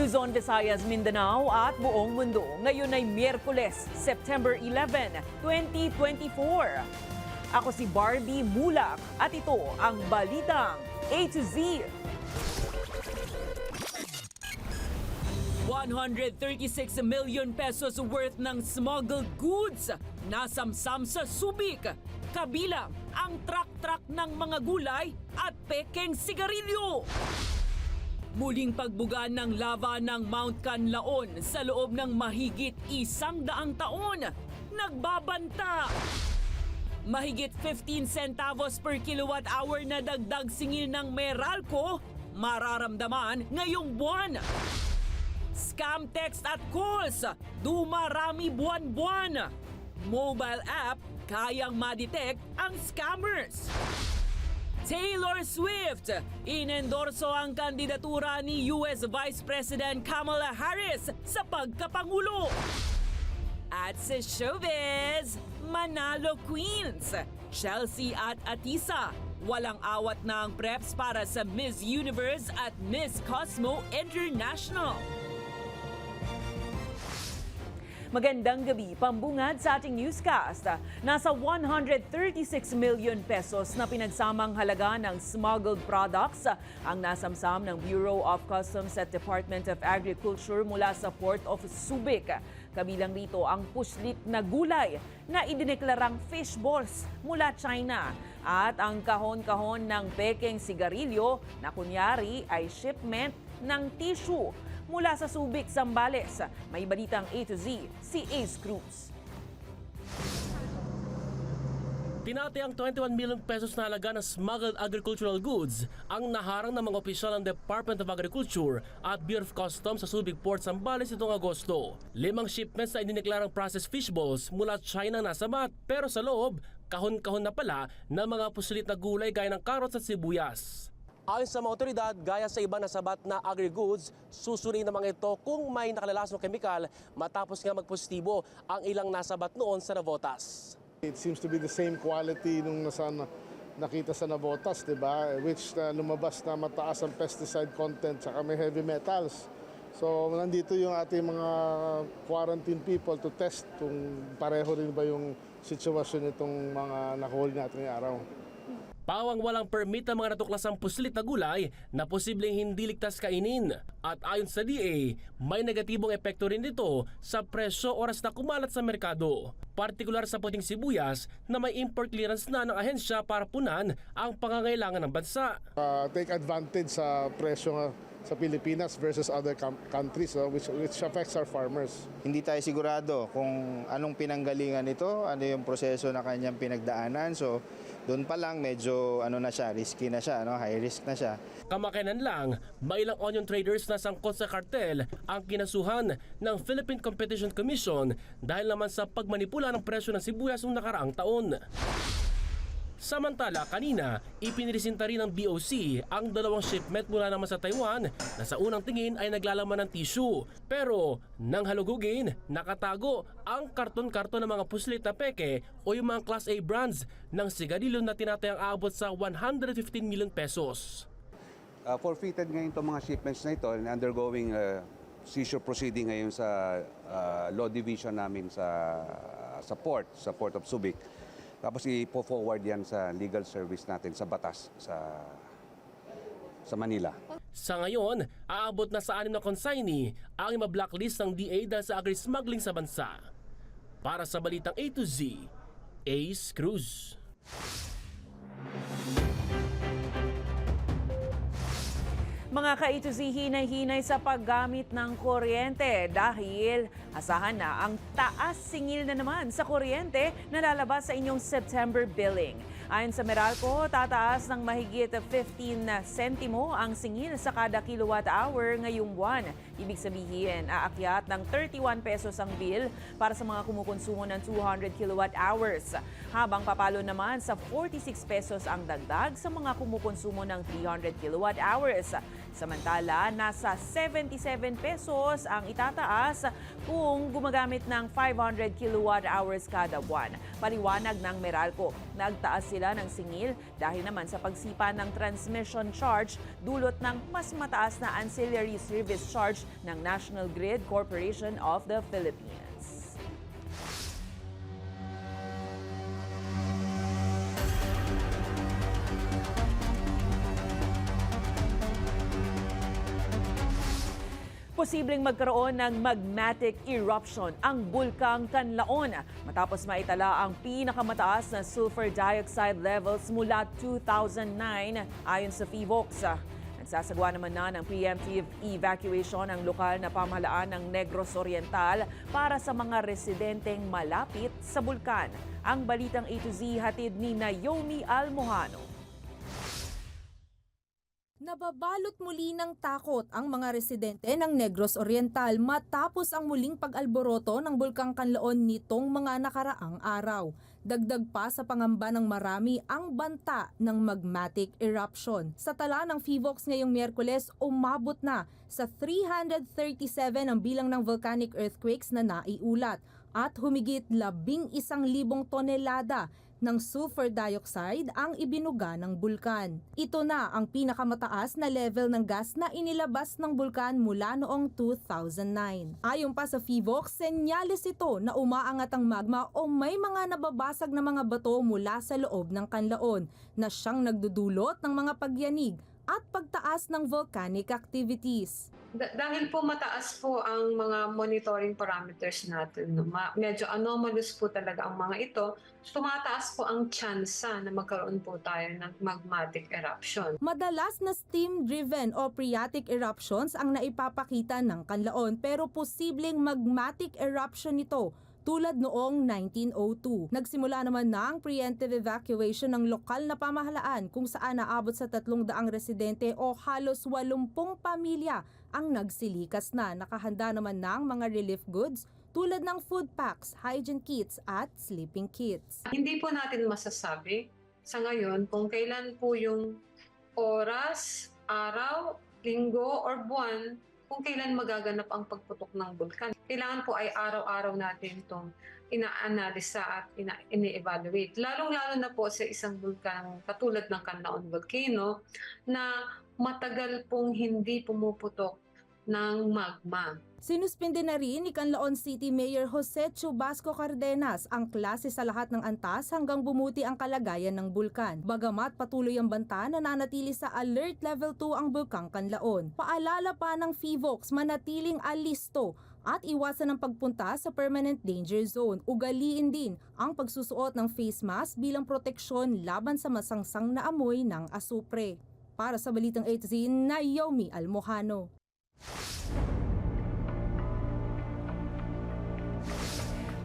Luzon, Visayas, Mindanao at buong mundo. Ngayon ay Miyerkules, September 11, 2024. Ako si Barbie Mulak at ito ang Balitang A to Z. 136 million pesos worth ng smuggled goods nasamsam sa Subic. Kabilang ang truck-truck ng mga gulay at pekeng sigarilyo. Muling pagbuga ng lava ng Mount Canlaon sa loob ng mahigit 100 taon. Nagbabanta! Mahigit 15 centavos per kilowatt hour na dagdag singil ng Meralco mararamdaman ngayong buwan. Scam text at calls, dumarami buwan-buwan. Mobile app, kayang ma-detect ang scammers. Taylor Swift, inendorso ang kandidatura ni US Vice President Kamala Harris sa pagkapangulo. At sa showbiz, Manalo Queens, Chelsea at Atisa, walang awat na ang preps para sa Miss Universe at Miss Cosmo International. Magandang gabi, pambungad sa ating newscast. Nasa 136 million pesos na pinagsamang halaga ng smuggled products ang nasamsam ng Bureau of Customs at Department of Agriculture mula sa Port of Subic. Kabilang rito ang puslit na gulay na idineklarang fish balls mula China at ang kahon-kahon ng pekeng sigarilyo na kunyari ay shipment ng tissue. Mula sa Subic, Zambales, may balitang A to Z, si Ace Cruz. Tinatayang 21 million pesos na halaga ng smuggled agricultural goods ang naharang ng mga opisyal ng Department of Agriculture at Bureau of Customs sa Subic Port, Zambales itong Agosto. 5 shipments na idineklarang processed fish balls mula China nasabat, pero sa loob, kahon-kahon na pala ng mga puslit na gulay gaya ng carrots at sibuyas. Ayon sa mga otoridad, gaya sa iba na sabat na agri-goods, susuriin naman ito kung may nakalalasong kemikal matapos nga magpositibo ang ilang nasabat noon sa Navotas. It seems to be the same quality nung nakita sa Navotas, di ba? Which lumabas na mataas ang pesticide content at may heavy metals. So nandito yung ating mga quarantine people to test kung pareho rin ba yung sitwasyon itong mga nakuhuli natin ngayong araw. Pawang walang permit ang mga natuklasang puslit na gulay na posibleng hindi ligtas kainin. At ayon sa DA, may negatibong epekto rin dito sa presyo oras na kumalat sa merkado. Partikular sa puting sibuyas na may import clearance na ng ahensya para punan ang pangangailangan ng bansa. Take advantage sa presyo nga sa Pilipinas versus other countries, which affects our farmers. Hindi tayo sigurado kung anong pinanggalingan nito, ano yung proseso na kanyang pinagdaanan. So doon pa lang medyo risky na siya, high risk na siya. Kamakailan lang, may ilang onion traders na sangkot sa kartel ang kinasuhan ng Philippine Competition Commission dahil naman sa pagmanipula ng presyo ng sibuyas noong nakaraang taon. Samantala, kanina, ipinirisinta rin ng BOC ang 2 shipment mula naman sa Taiwan na sa unang tingin ay naglalaman ng tissue. Pero, nang halugugin, nakatago ang karton-karton ng mga puslit na peke o yung mga Class A brands ng sigarilyo na tinatayang aabot sa 115 million pesos. Forfeited ngayon itong mga shipments na ito and undergoing seizure proceeding ngayon sa law division namin sa Port of Subic. Tapos ipo-forward yan sa legal service natin sa batas sa Manila. Sa ngayon, aabot na sa 6 na consignee ang ima-blacklist ng DA dahil sa agri-smuggling sa bansa. Para sa Balitang A to Z, Ace Cruz. Mga ka-A to Z, hinay-hinay sa paggamit ng kuryente dahil asahan na ang taas singil na naman sa kuryente na lalabas sa inyong September billing. Ayon sa Meralco, tataas ng mahigit 15 sentimo ang singil sa kada kilowatt hour ngayong buwan. Ibig sabihin, aakyat ng 31 pesos ang bill para sa mga kumukonsumo ng 200 kilowatt hours. Habang papalo naman sa 46 pesos ang dagdag sa mga kumukonsumo ng 300 kilowatt hours. Samantala, nasa 77 pesos ang itataas kung gumagamit ng 500 kilowatt hours kada buwan. Paliwanag ng Meralco, nagtaas sila ng singil dahil naman sa pagsipa ng transmission charge dulot ng mas mataas na ancillary service charge ng National Grid Corporation of the Philippines. Posibleng magkaroon ng magmatic eruption ang bulkang Canlaon matapos maitala ang pinakamataas na sulfur dioxide levels mula 2009 ayon sa PHIVOLCS. Nagsasagawa naman na ng preemptive evacuation ang lokal na pamahalaan ng Negros Oriental para sa mga residenteng malapit sa bulkan. Ang balitang A to Z hatid ni Naomi Almojano. Nababalot muli ng takot ang mga residente ng Negros Oriental matapos ang muling pag-alboroto ng Bulkang Canlaon nitong mga nakaraang araw. Dagdag pa sa pangamba ng marami ang banta ng magmatic eruption. Sa tala ng PHIVOLCS ngayong Miyerkules, umabot na sa 337 ang bilang ng volcanic earthquakes na naiulat at humigit 11,000 tonelada ng sulfur dioxide ang ibinuga ng bulkan. Ito na ang pinakamataas na level ng gas na inilabas ng bulkan mula noong 2009. Ayon pa sa PHIVOLCS, senyales ito na umaangat ang magma o may mga nababasag na mga bato mula sa loob ng kanlaon na siyang nagdudulot ng mga pagyanig at pagtaas ng volcanic activities. Dahil po mataas po ang mga monitoring parameters natin, no? Medyo anomalous po talaga ang mga ito, tumataas po ang tsansa na magkaroon po tayo ng magmatic eruption. Madalas na steam-driven o phreatic eruptions ang naipapakita ng kanlaon pero posibleng magmatic eruption ito tulad noong 1902. Nagsimula naman na ang preemptive evacuation ng lokal na pamahalaan kung saan naabot sa 300 residente o halos 80 pamilya ang nagsilikas na. Nakahanda naman na ang mga relief goods tulad ng food packs, hygiene kits at sleeping kits. Hindi po natin masasabi sa ngayon kung kailan po yung oras, araw, linggo, or buwan kung kailan magaganap ang pagputok ng bulkan. Kailangan po ay araw-araw natin itong ina-analisa at ini-evaluate. Lalong-lalo na po sa isang bulkan katulad ng Canlaon Volcano na matagal pong hindi pumuputok ng magma. Sinuspinde na rin ni Canlaon City Mayor Jose Chubasco Cardenas ang klase sa lahat ng antas hanggang bumuti ang kalagayan ng bulkan. Bagamat patuloy ang banta, nananatili sa Alert Level 2 ang Bulkang Canlaon. Paalala pa ng PHIVOLCS manatiling alisto at iwasan ang pagpunta sa permanent danger zone. Ugaliin din ang pagsusuot ng face mask bilang proteksyon laban sa masangsang na amoy ng asupre. Para sa Balitang A to Z, Naomi Almojano.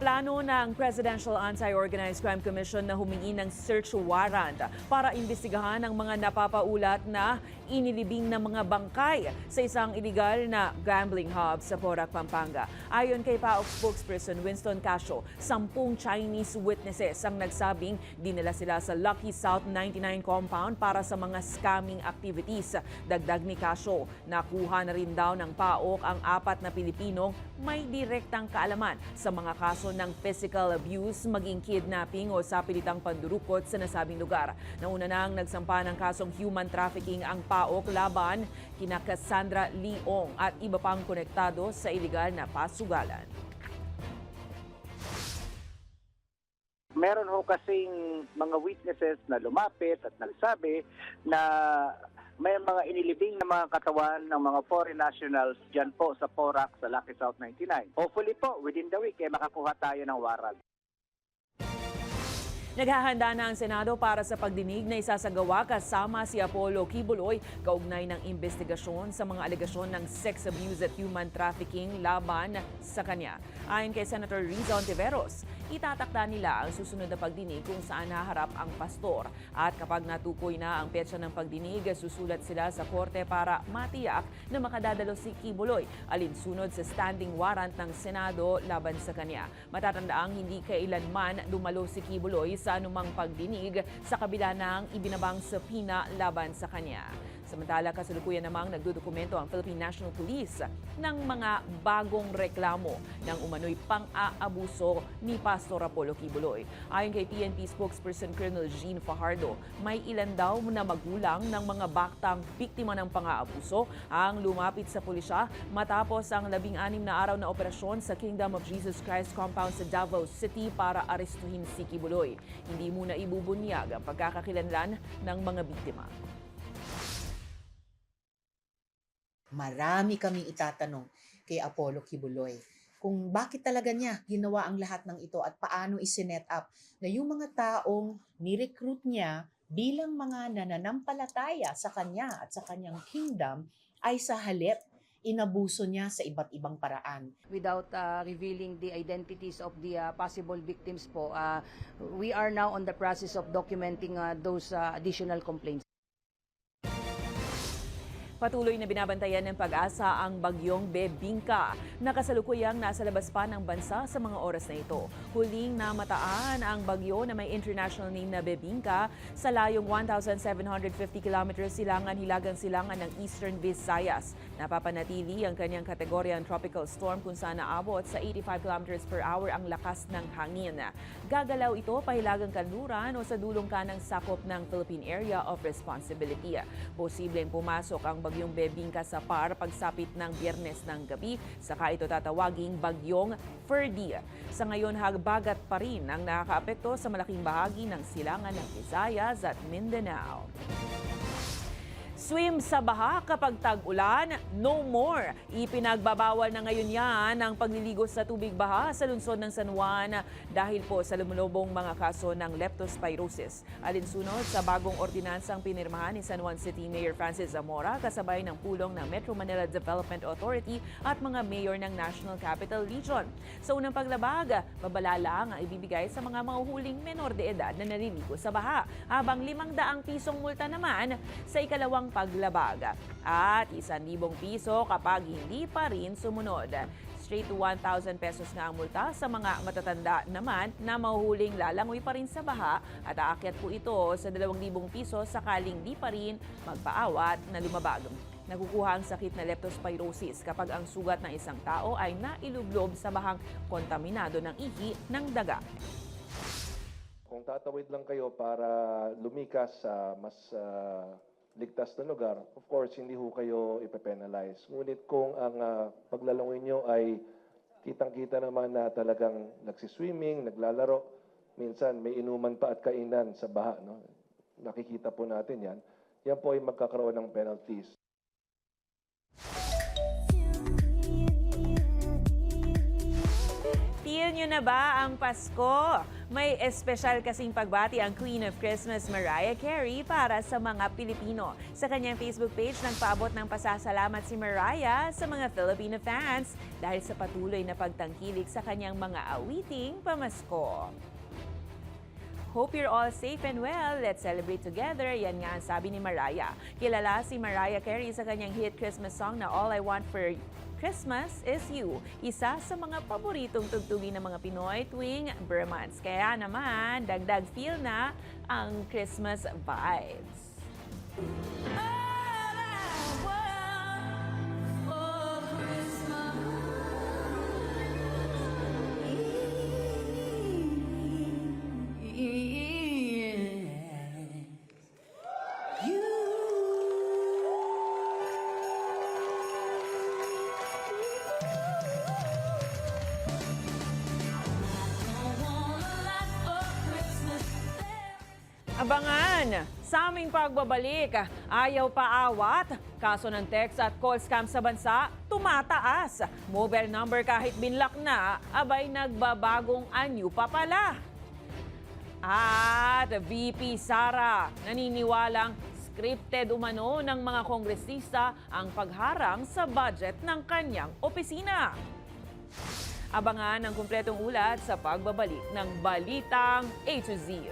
Plano ng Presidential Anti-Organized Crime Commission na humingi ng search warrant para imbestigahan ang mga napapaulat na inilibing ng mga bangkay sa isang illegal na gambling hub sa Porac, Pampanga. Ayon kay PAOK spokesperson Winston Casio, 10 Chinese witnesses ang nagsabing dinala sila sa Lucky South 99 compound para sa mga scamming activities. Dagdag ni Casio, nakuha na rin daw ng PAOK ang 4 na Pilipinong may direktang kaalaman sa mga kaso ng physical abuse, maging kidnapping o sapilitang pandurukot sa nasabing lugar. Nauna nang nagsampa ng kasong human trafficking ang PAOK laban kina Cassandra Leong at iba pang konektado sa iligal na pasugalan. Meron ho kasing mga witnesses na lumapit at nagsabi na may mga inilibing na mga katawan ng mga foreign nationals dyan po sa Porac sa Lucky South 99. Hopefully po, within the week, makakuha tayo ng warrant. Naghahanda na ang Senado para sa pagdinig na isasagawa kasama si Apollo Kibuloy kaugnay ng investigasyon sa mga alegasyon ng sex abuse at human trafficking laban sa kanya. Ayon kay Senator Riza Ontiveros, itatakda nila ang susunod na pagdinig kung saan haharap ang pastor. At kapag natukoy na ang petsa ng pagdinig, susulat sila sa korte para matiyak na makadadalo si Kibuloy alinsunod sa standing warrant ng Senado laban sa kanya. Matatandaang hindi kailanman dumalo si Kibuloy sa anumang pagdinig sa kabila ng ibinabang subpoena laban sa kanya. Samantala, kasalukuyan namang nagdodokumento ang Philippine National Police ng mga bagong reklamo ng umano'y pang-aabuso ni Pastor Apollo Kibuloy. Ayon kay PNP spokesperson Colonel Jean Fajardo, may ilan daw na magulang ng mga baktang biktima ng pang-aabuso ang lumapit sa pulisya matapos ang 16 na araw na operasyon sa Kingdom of Jesus Christ compound sa Davao City para arestuhin si Kibuloy. Hindi muna ibubunyag ang pagkakakilanlan ng mga biktima. Marami kaming itatanong kay Apollo Kibuloy kung bakit talaga niya ginawa ang lahat ng ito at paano isinet up na yung mga taong ni-recruit niya bilang mga nananampalataya sa kanya at sa kanyang kingdom ay sa halip inabuso niya sa iba't ibang paraan. Without revealing the identities of the possible victims po, we are now on the process of documenting those additional complaints. Patuloy na binabantayan ng Pag-asa ang bagyong Bebingka na kasalukuyang nasa labas pa ng bansa sa mga oras na ito. Huling namataan ang bagyo na may international name na Bebingka sa layong 1,750 kilometers silangan-hilagang-silangan ng Eastern Visayas. Napapanatili ang kanyang kategoryang tropical storm kung saan naabot sa 85 kilometers per hour ang lakas ng hangin. Gagalaw ito pahilagang kanluran o sa dulong kanang sakop ng Philippine Area of Responsibility. Posibleng pumasok ang bagyong Bebingka sa PAR pagsapit ng Biyernes ng gabi, saka ito tatawaging bagyong Ferdy. Sa ngayon, hagbagat pa rin ang nakakaapekto sa malaking bahagi ng silangan ng Visayas at Mindanao. Swim sa baha kapag tag-ulan, no more. Ipinagbabawal na ngayon yan ang pagliligo sa tubig baha sa lungsod ng San Juan dahil po sa lumulubong mga kaso ng leptospirosis. Alinsunod sa bagong ordinansang pinirmahan ni San Juan City Mayor Francis Zamora kasabay ng pulong ng Metro Manila Development Authority at mga mayor ng National Capital Region. Sa unang paglabag, babala lang ang ibibigay sa mga mahuhuling menor de edad na naliligo sa baha, habang 500 pisong multa naman sa ikalawang paglabag at 1,000 piso kapag hindi pa rin sumunod. Straight to 1,000 pesos na ang multa sa mga matatanda naman na mahuhuling lalangoy pa rin sa baha at aakyat po ito sa 2,000 piso sakaling di pa rin magpaawat na lumabag. Nakukuha ang sakit na leptospirosis kapag ang sugat ng isang tao ay nailublob sa bahang kontaminado ng ihi ng daga. Kung tatawid lang kayo para lumikas sa mas ligtas na lugar, of course, hindi ho kayo ipe-penalize. Ngunit kung ang paglalangoy nyo ay kitang-kita naman na talagang nagsiswimming, naglalaro, minsan may inuman pa at kainan sa baha, no? Nakikita po natin yan. Yan po ay magkakaroon ng penalties. Feel nyo na ba ang Pasko? May espesyal kasing pagbati ang Queen of Christmas Mariah Carey para sa mga Pilipino. Sa kanyang Facebook page, nagpaabot ng pasasalamat si Mariah sa mga Filipino fans dahil sa patuloy na pagtangkilik sa kanyang mga awiting pamasko. Hope you're all safe and well. Let's celebrate together. Yan nga ang sabi ni Mariah. Kilala si Mariah Carey sa kanyang hit Christmas song na All I Want for Christmas is You. Isa sa mga paboritong tugtugin ng mga Pinoy tuwing Burr months. Kaya naman, dagdag feel na ang Christmas vibes. Abangan sa aming pagbabalik, ayaw paawat, kaso ng text at call scam sa bansa, tumataas. Mobile number kahit binlock na, abay nagbabagong anyo pa pala. At VP Sara, naniniwalang scripted umano ng mga kongresista ang pagharang sa budget ng kanyang opisina. Abangan ang kumpletong ulat sa pagbabalik ng Balitang A to Z.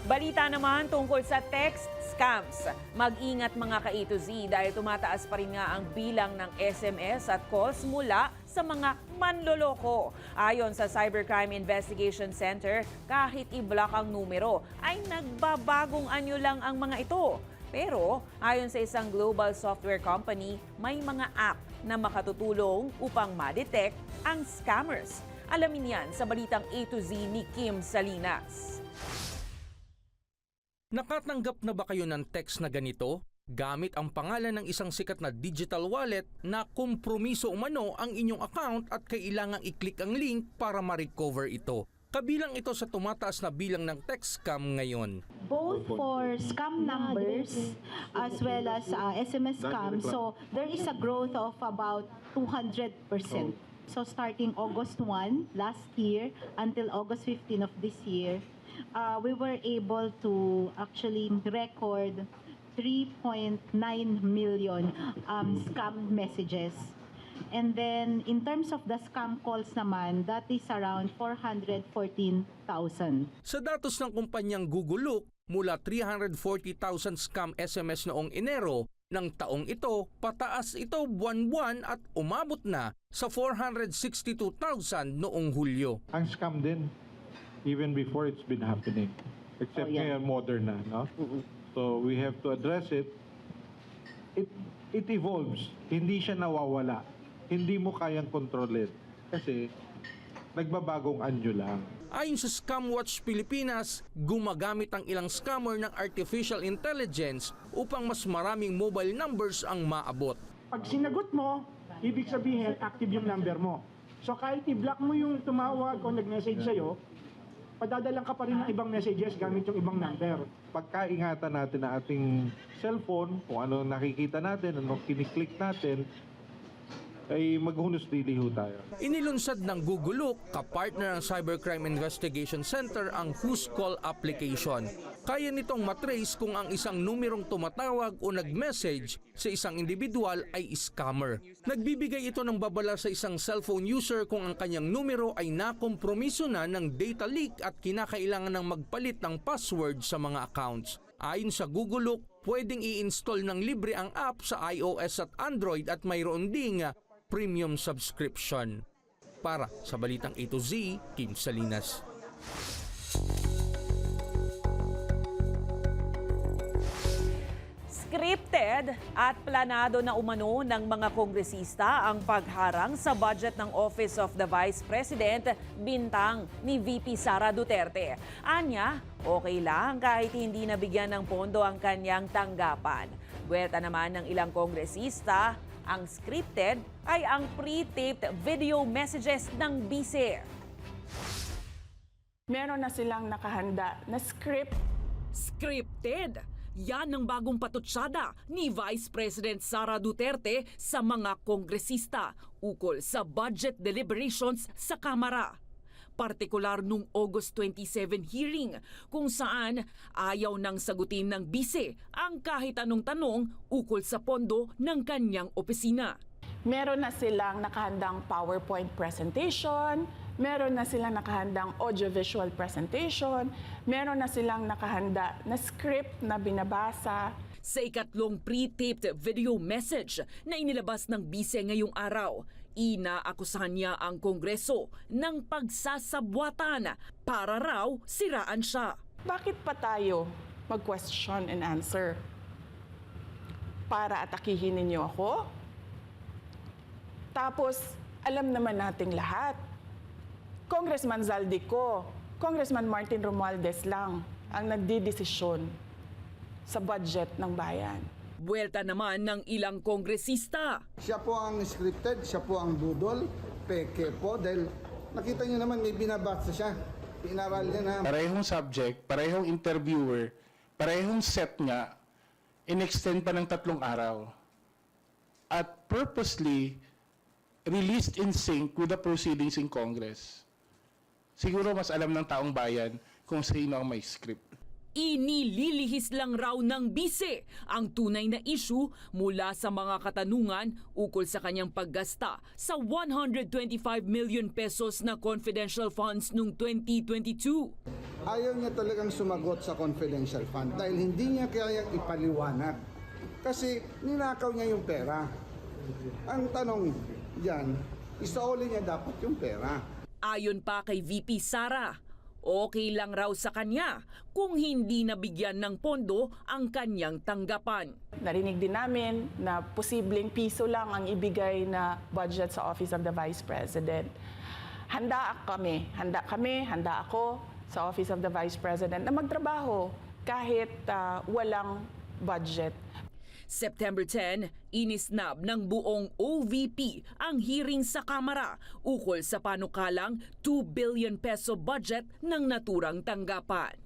Balita naman tungkol sa text scams. Mag-ingat mga ka-A to Z dahil tumataas pa rin nga ang bilang ng SMS at calls mula sa mga manloloko. Ayon sa Cybercrime Investigation Center, kahit i-block ang numero, ay nagbabagong anyo lang ang mga ito. Pero ayon sa isang global software company, may mga app na makatutulong upang ma-detect ang scammers. Alamin yan sa balitang A to Z ni Kim Salinas. Nakatanggap na ba kayo ng text na ganito? Gamit ang pangalan ng isang sikat na digital wallet na kompromiso umano ang inyong account at kailangang i-click ang link para ma-recover ito. Kabilang ito sa tumataas na bilang ng text scam ngayon. Both for scam numbers as well as SMS scam. So there is a growth of about 200%. So starting August 1 last year until August 15 of this year, we were able to actually record 3.9 million scam messages. And then in terms of the scam calls naman, that is around 414,000. Sa datos ng kumpanyang Google Look, mula 340,000 scam SMS noong Enero, ng taong ito, pataas ito buwan-buwan at umabot na sa 462,000 noong Hulyo. Ang scam din, even before it's been happening. Except ngayon modern na, no? So we have to address it. It evolves. Hindi siya nawawala. Hindi mo kayang kontrolin. Kasi nagbabagong anyo lang. Ayon sa Scamwatch Pilipinas, gumagamit ang ilang scammer ng artificial intelligence upang mas maraming mobile numbers ang maabot. Pag sinagot mo, ibig sabihin active yung number mo. So kahit i-block mo yung tumawag o nag-message sa'yo, padadalang ka pa rin ng ibang messages gamit yung ibang number. Pagkaingatan natin ang ating cellphone, kung ano nakikita natin, ano kiniklik natin, ay maghunos diliho tayo. Inilunsad ng Google Look, kapartner ng Cybercrime Investigation Center ang Who's Call application. Kaya nitong matrace kung ang isang numerong tumatawag o nag-message sa isang individual ay scammer. Nagbibigay ito ng babala sa isang cellphone user kung ang kanyang numero ay nakompromiso na ng data leak at kinakailangan ng magpalit ng password sa mga accounts. Ayon sa Google Look, pwedeng i-install ng libre ang app sa iOS at Android at mayroon ding premium subscription. Para sa Balitang A to Z, Kim Salinas. Scripted at planado na umano ng mga kongresista ang pagharang sa budget ng Office of the Vice President, bintang ni VP Sara Duterte. Anya, okay lang kahit hindi nabigyan ng pondo ang kanyang tanggapan. Buwelta naman ng ilang kongresista, ang scripted ay ang pre-taped video messages ng bise. Meron na silang nakahanda na Scripted! Yan ang bagong patutsada ni Vice President Sara Duterte sa mga kongresista ukol sa budget deliberations sa Kamara. Partikular nung August 27 hearing kung saan ayaw nang sagutin ng bise ang kahit anong tanong ukol sa pondo ng kanyang opisina. Meron na silang nakahandang PowerPoint presentation, meron na silang nakahandang audiovisual presentation, meron na silang nakahanda na script na binabasa. Sa ikatlong pre-taped video message na inilabas ng bise ngayong araw, inaakusahan niya ang Kongreso ng pagsasabwatan para raw siraan siya. Bakit pa tayo mag-question and answer? Para atakihin ninyo ako? Tapos, alam naman nating lahat. Congressman Zaldico, Congressman Martin Romualdez lang ang nagdidesisyon sa budget ng bayan. Buwelta naman ng ilang kongresista. Siya po ang scripted, siya po ang budol, peke po, dahil nakita niyo naman may binabasa siya. Pinaral niya na. Parehong subject, parehong interviewer, parehong set nga, in-extend pa ng 3 araw. At purposely released in sync with the proceedings in Congress. Siguro mas alam ng taong bayan kung sino ang may script. Inililihis lang raw ng bise ang tunay na issue mula sa mga katanungan ukol sa kanyang paggasta sa 125 million pesos na confidential funds noong 2022. Ayaw niya talagang sumagot sa confidential fund dahil hindi niya kayang ipaliwanag. Kasi ninakaw niya yung pera. Ang tanong diyan, isauli niya dapat yung pera. Ayon pa kay VP Sara, okay lang raw sa kanya kung hindi nabigyan ng pondo ang kanyang tanggapan. Narinig din namin na posibleng piso lang ang ibigay na budget sa Office of the Vice President. Handa ako sa Office of the Vice President na magtrabaho kahit walang budget. September 10, inisnab ng buong OVP ang hearing sa Kamara ukol sa panukalang 2 billion peso budget ng naturang tanggapan.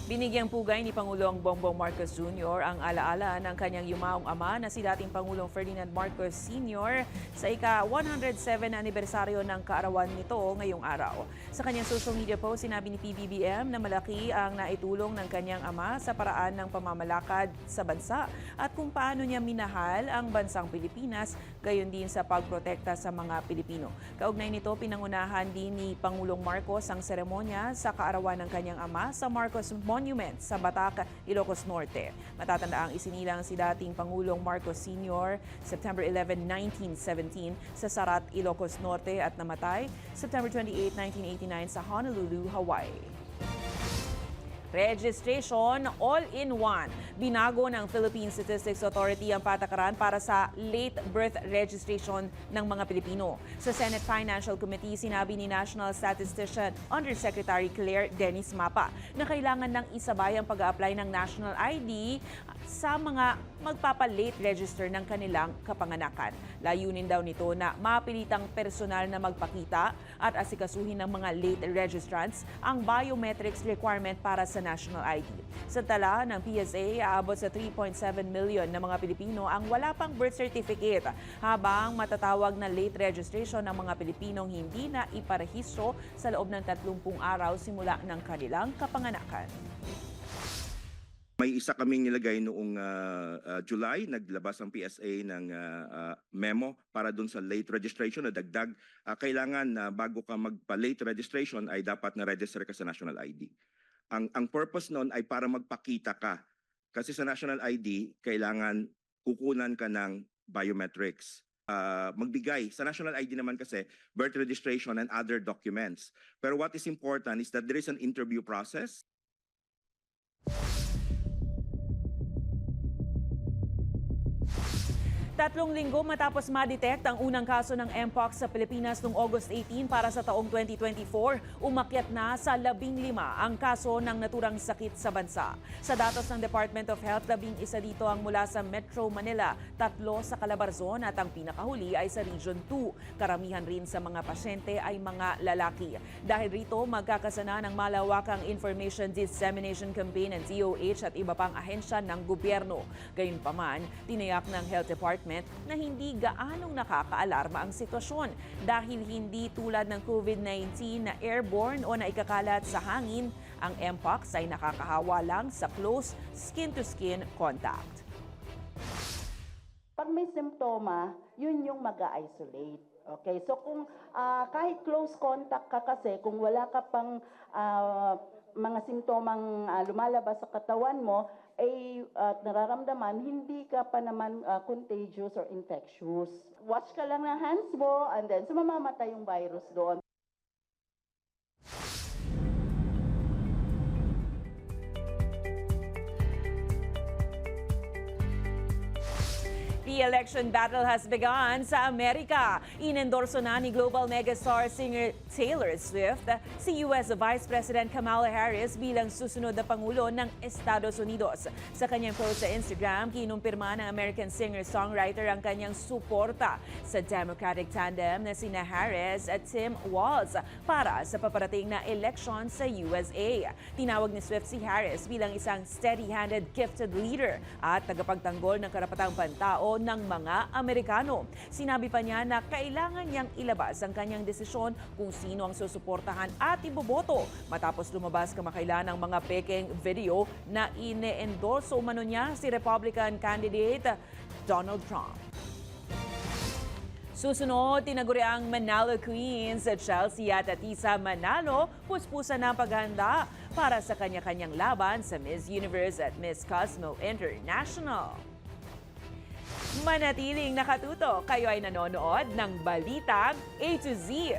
Binigyang pugay ni Pangulong Bongbong Marcos Jr. ang alaala ng kanyang yumaong ama na si dating Pangulong Ferdinand Marcos Sr. sa ika-107 na anibersaryo ng kaarawan nito ngayong araw. Sa kanyang social media post, sinabi ni PBBM na malaki ang naitulong ng kanyang ama sa paraan ng pamamalakad sa bansa at kung paano niya minahal ang bansang Pilipinas, gayon din sa pagprotekta sa mga Pilipino. Kaugnay nito, pinangunahan din ni Pangulong Marcos ang seremonya sa kaarawan ng kanyang ama sa Marcos Monument sa Batac, Ilocos Norte. Matatandaang isinilang si dating Pangulong Marcos Sr. September 11, 1917 sa Sarat, Ilocos Norte at namatay September 28, 1989 sa Honolulu, Hawaii. Registration all-in-one. Binago ng Philippine Statistics Authority ang patakaran para sa late birth registration ng mga Pilipino. Sa Senate Financial Committee, sinabi ni National Statistician Undersecretary Claire Dennis Mapa na kailangan ng isabay ang pag-a-apply ng national ID sa mga magpapa-late register ng kanilang kapanganakan. Layunin daw nito na mapilitang personal na magpakita at asikasuhin ng mga late registrants ang biometrics requirement para sa national ID. Sa tala ng PSA, aabot sa 3.7 million na mga Pilipino ang wala pang birth certificate, habang matatawag na late registration ng mga Pilipinong hindi na iparehistro sa loob ng 30 araw simula ng kanilang kapanganakan. May isa kaming nilagay noong July, naglabas ang PSA ng memo para dun sa late registration na dagdag. Kailangan na bago ka magpa-late registration ay dapat na-register ka sa national ID. Ang purpose nun ay para magpakita ka. Kasi sa national ID, kailangan kukunan ka ng biometrics. Magbigay. Sa national ID naman kasi, birth registration and other documents. Pero what is important is that there is an interview process. 3 linggo matapos ma-detect ang unang kaso ng Mpox sa Pilipinas noong August 18 para sa taong 2024, umakyat na sa 15 ang kaso ng naturang sakit sa bansa. Sa datos ng Department of Health, 11 dito ang mula sa Metro Manila, 3 sa Calabarzon at ang pinakahuli ay sa Region 2. Karamihan rin sa mga pasyente ay mga lalaki. Dahil rito, magkakasana ng malawakang Information Dissemination Campaign ng DOH at iba pang ahensya ng gobyerno. Gayunpaman, tinayak ng Health Department na hindi gaanong nakakaalarma ang sitwasyon dahil hindi tulad ng COVID-19 na airborne o naikakalat sa hangin, ang Mpox ay nakakahawa lang sa close skin-to-skin contact. Pag may simptoma, yun yung mag-isolate. Okay, so kung kahit close contact ka kasi, kung wala ka pang mga simptomang lumalabas sa katawan mo, nararamdaman, hindi ka pa naman contagious or infectious. Watch ka lang ng hands mo and then mamamatay yung virus doon. The election battle has begun sa Amerika. Inendorso na ni global megastar singer Taylor Swift si US Vice President Kamala Harris bilang susunod na Pangulo ng Estados Unidos. Sa kanyang post sa Instagram, kinumpirma ng American singer-songwriter ang kanyang suporta sa Democratic tandem na sina Harris at Tim Walz para sa paparating na election sa USA. Tinawag ni Swift si Harris bilang isang steady-handed, gifted leader at tagapagtanggol ng karapatang pantao ng mga Amerikano. Sinabi pa niya na kailangan niyang ilabas ang kanyang desisyon kung sino ang susuportahan at iboboto matapos lumabas kamakailan ng mga peking video na ine-endorso umano niya si Republican candidate Donald Trump. Susunod, tinaguriang Manalo Queens at Chelsea at Atisa Manalo puspusan ng paghahanda para sa kanya-kanyang laban sa Miss Universe at Miss Cosmo International. Manatiling nakatuto, kayo ay nanonood ng Balitang A to Z.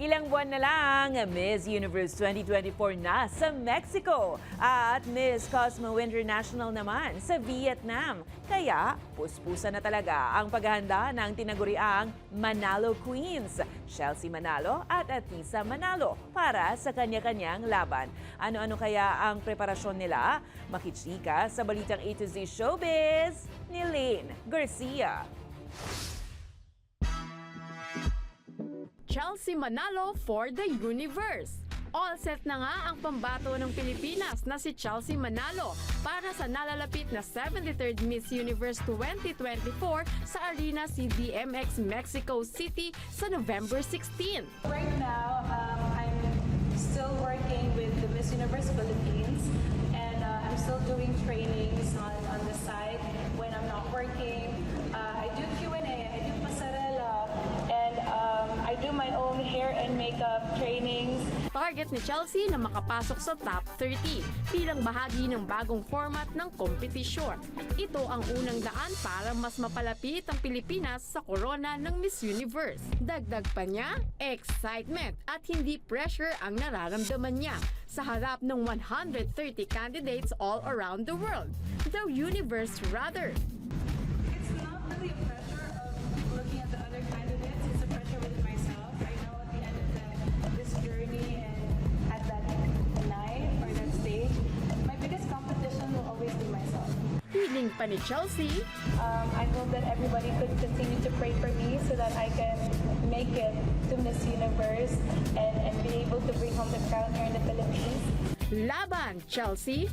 Ilang buwan na lang, Miss Universe 2024 na sa Mexico at Miss Cosmo International naman sa Vietnam. Kaya, puspusan na talaga ang paghahanda ng tinaguriang Manalo Queens, Chelsea Manalo at Atisa Manalo para sa kanya-kanyang laban. Ano-ano kaya ang preparasyon nila? Makichika sa Balitang A to Z Showbiz ni Lane Garcia. Chelsea Manalo for the Universe. All set na nga ang pambato ng Pilipinas na si Chelsea Manalo para sa nalalapit na 73rd Miss Universe 2024 sa Arena CDMX Mexico City sa November 16. Right now, I'm still working with the Miss Universe Philippines and I'm still doing trainings on the side when I'm not working. I do Q&A, I do pasarela, and I do my own hair and makeup trainings. Target ni Chelsea na makapasok sa top 30 bilang bahagi ng bagong format ng kompetisyon. Ito ang unang daan para mas mapalapit ang Pilipinas sa korona ng Miss Universe. Dagdag pa niya, excitement at hindi pressure ang nararamdaman niya sa harap ng 130 candidates all around the world. The universe rather. It's not really a pressure of looking at the other candidates, it's a pressure with myself. I know at the end of this journey and at that night or that stage, my biggest competition will always be myself. Hiling pa ni Chelsea, I hope that everybody could continue to pray for me so that I can make it to Miss Universe and be able to bring home the crown here in the Philippines. laban Chelsea!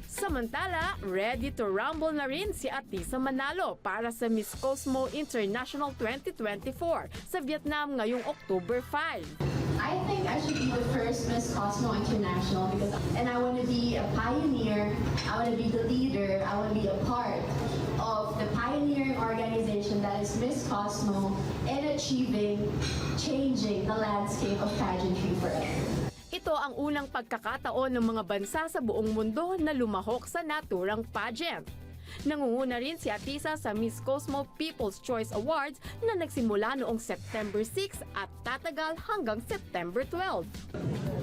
Samantala, ready to rumble na rin si Atisa Manalo para sa Miss Cosmo International 2024 sa Vietnam ngayong October 5. I think I should be the first Miss Cosmo International and I want to be a pioneer, I want to be the leader, I want to be a part of the pioneering organization that is Miss Cosmo in changing the landscape of pageantry forever. Ito ang unang pagkakataon ng mga bansa sa buong mundo na lumahok sa naturang pageant. Nangunguna rin si Atisa sa Miss Cosmo People's Choice Awards na nagsimula noong September 6 at tatagal hanggang September 12.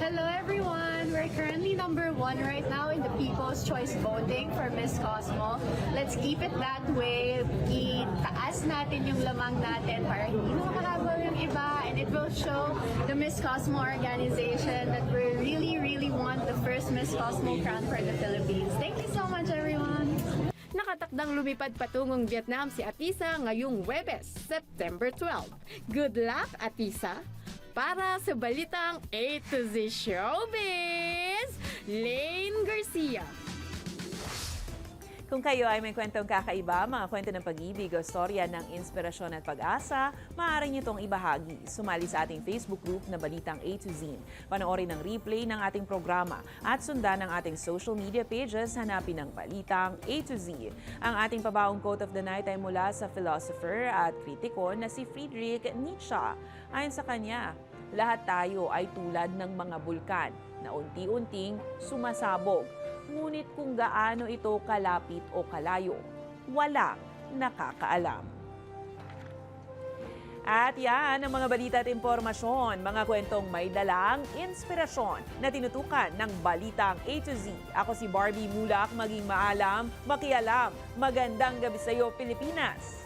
Hello everyone! We're currently #1 right now in the People's Choice voting for Miss Cosmo. Let's keep it that way. Itaas natin yung lamang natin para hindi makakagawa yung iba, and it will show the Miss Cosmo organization that we really want the first Miss Cosmo crown for the Philippines. Thank you so much everyone! Nakatakdang lumipad patungong Vietnam si Atisa ngayong Huwebes, September 12. Good luck, Atisa! Para sa Balitang A to Z Showbiz, Lane Garcia. Kung kayo ay may kwentong kakaiba, mga kwento ng pag-ibig o storya ng inspirasyon at pag-asa, maaari niyo itong ibahagi. Sumali sa ating Facebook group na Balitang A to Z. Panoorin ang replay ng ating programa at sundan ang ating social media pages, hanapin ang Balitang A to Z. Ang ating pabaong quote of the night ay mula sa philosopher at kritiko na si Friedrich Nietzsche. Ayon sa kanya, lahat tayo ay tulad ng mga bulkan na unti-unting sumasabog. Ngunit kung gaano ito kalapit o kalayo, walang nakakaalam. At yan ang mga balita at impormasyon, mga kwentong may dalang inspirasyon na tinutukan ng Balitang A to Z. Ako si Barbie Mulak, maging maalam, makialam. Magandang gabi sa iyo, Pilipinas!